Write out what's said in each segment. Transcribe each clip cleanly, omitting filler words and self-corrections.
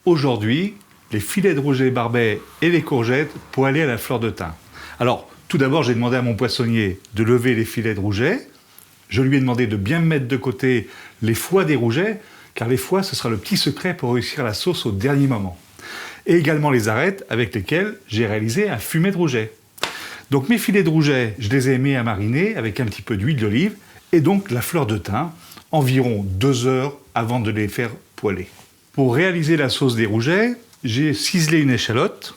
aujourd'hui les filets de rouget barbet et les courgettes pour aller à la fleur de thym. Alors, tout d'abord, j'ai demandé à mon poissonnier de lever les filets de rouget. Je lui ai demandé de bien mettre de côté les foies des rougets, car les foies, ce sera le petit secret pour réussir la sauce au dernier moment. Et également les arêtes avec lesquelles j'ai réalisé un fumet de rouget. Donc mes filets de rouget, je les ai mis à mariner avec un petit peu d'huile d'olive et donc la fleur de thym, environ 2 heures avant de les faire poêler. Pour réaliser la sauce des rougets, j'ai ciselé une échalote,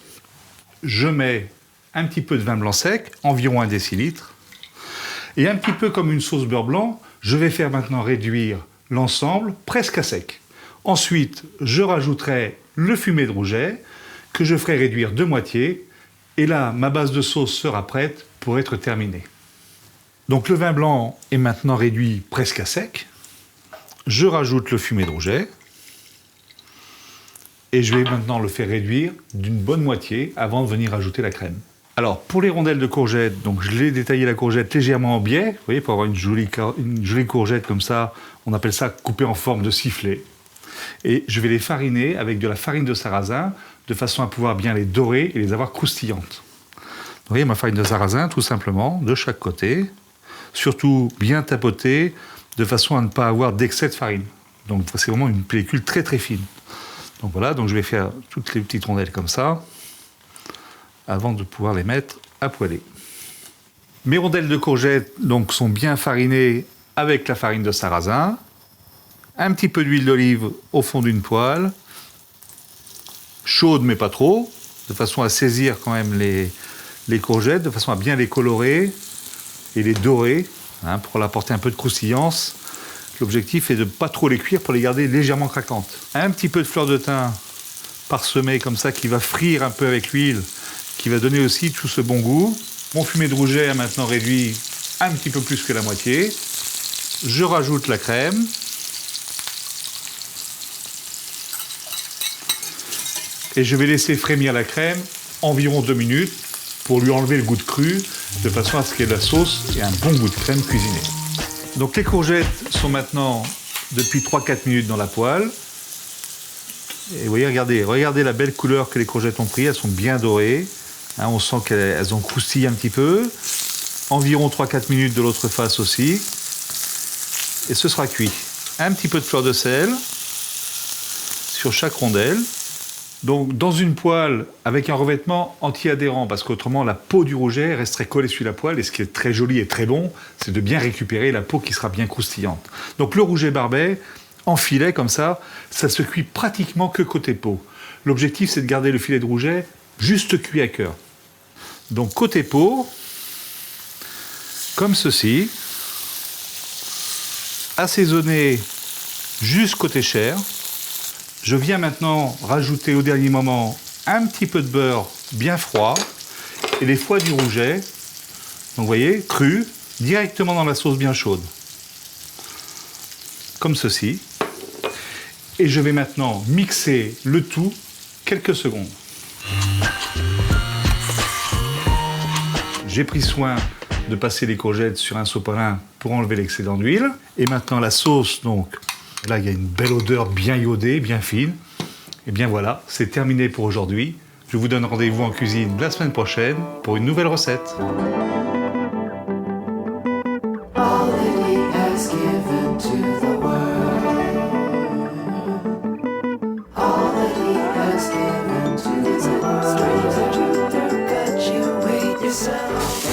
je mets un petit peu de vin blanc sec, environ 1 décilitre, et un petit peu comme une sauce beurre blanc, je vais faire maintenant réduire l'ensemble presque à sec. Ensuite, je rajouterai le fumet de rouget que je ferai réduire de moitié, et là, ma base de sauce sera prête pour être terminée. Donc le vin blanc est maintenant réduit presque à sec. Je rajoute le fumet de rouget. Et je vais maintenant le faire réduire d'une bonne moitié avant de venir ajouter la crème. Alors, pour les rondelles de courgettes, donc je l'ai détaillé la courgette légèrement en biais, vous voyez, pour avoir une jolie courgette comme ça, on appelle ça coupée en forme de sifflet. Et je vais les fariner avec de la farine de sarrasin, de façon à pouvoir bien les dorer et les avoir croustillantes. Vous voyez, ma farine de sarrasin, tout simplement, de chaque côté, surtout bien tapotée, de façon à ne pas avoir d'excès de farine. Donc c'est vraiment une pellicule très très fine. Donc voilà, donc je vais faire toutes les petites rondelles comme ça, avant de pouvoir les mettre à poêler. Mes rondelles de courgettes donc, sont bien farinées avec la farine de sarrasin, un petit peu d'huile d'olive au fond d'une poêle, chaude mais pas trop, de façon à saisir quand même les courgettes, de façon à bien les colorer et les dorer, pour leur apporter un peu de croustillance. L'objectif est de ne pas trop les cuire pour les garder légèrement craquantes. Un petit peu de fleur de thym parsemée comme ça qui va frire un peu avec l'huile, qui va donner aussi tout ce bon goût. Mon fumet de rouget a maintenant réduit un petit peu plus que la moitié. Je rajoute la crème. Et je vais laisser frémir la crème environ 2 minutes pour lui enlever le goût de cru, de façon à ce que la sauce ait un bon goût de crème cuisinée. Donc les courgettes sont maintenant depuis 3-4 minutes dans la poêle. Et vous voyez, regardez la belle couleur que les courgettes ont pris, elles sont bien dorées. On sent qu'elles ont croustillé un petit peu. Environ 3-4 minutes de l'autre face aussi. Et ce sera cuit. Un petit peu de fleur de sel sur chaque rondelle. Donc dans une poêle avec un revêtement anti-adhérent, parce qu'autrement la peau du rouget resterait collée sur la poêle, et ce qui est très joli et très bon, c'est de bien récupérer la peau qui sera bien croustillante. Donc le rouget barbet, en filet comme ça se cuit pratiquement que côté peau. L'objectif c'est de garder le filet de rouget juste cuit à cœur. Donc côté peau, comme ceci, assaisonné juste côté chair. Je viens maintenant rajouter au dernier moment un petit peu de beurre bien froid et les foies du rouget, donc vous voyez, crus, directement dans la sauce bien chaude. Comme ceci. Et je vais maintenant mixer le tout quelques secondes. J'ai pris soin de passer les courgettes sur un sopalin pour enlever l'excédent d'huile. Et maintenant la sauce, donc, là il y a une belle odeur bien iodée, bien fine. Et bien voilà, c'est terminé pour aujourd'hui. Je vous donne rendez-vous en cuisine la semaine prochaine pour une nouvelle recette. Stranger to the cut, you wait yourself.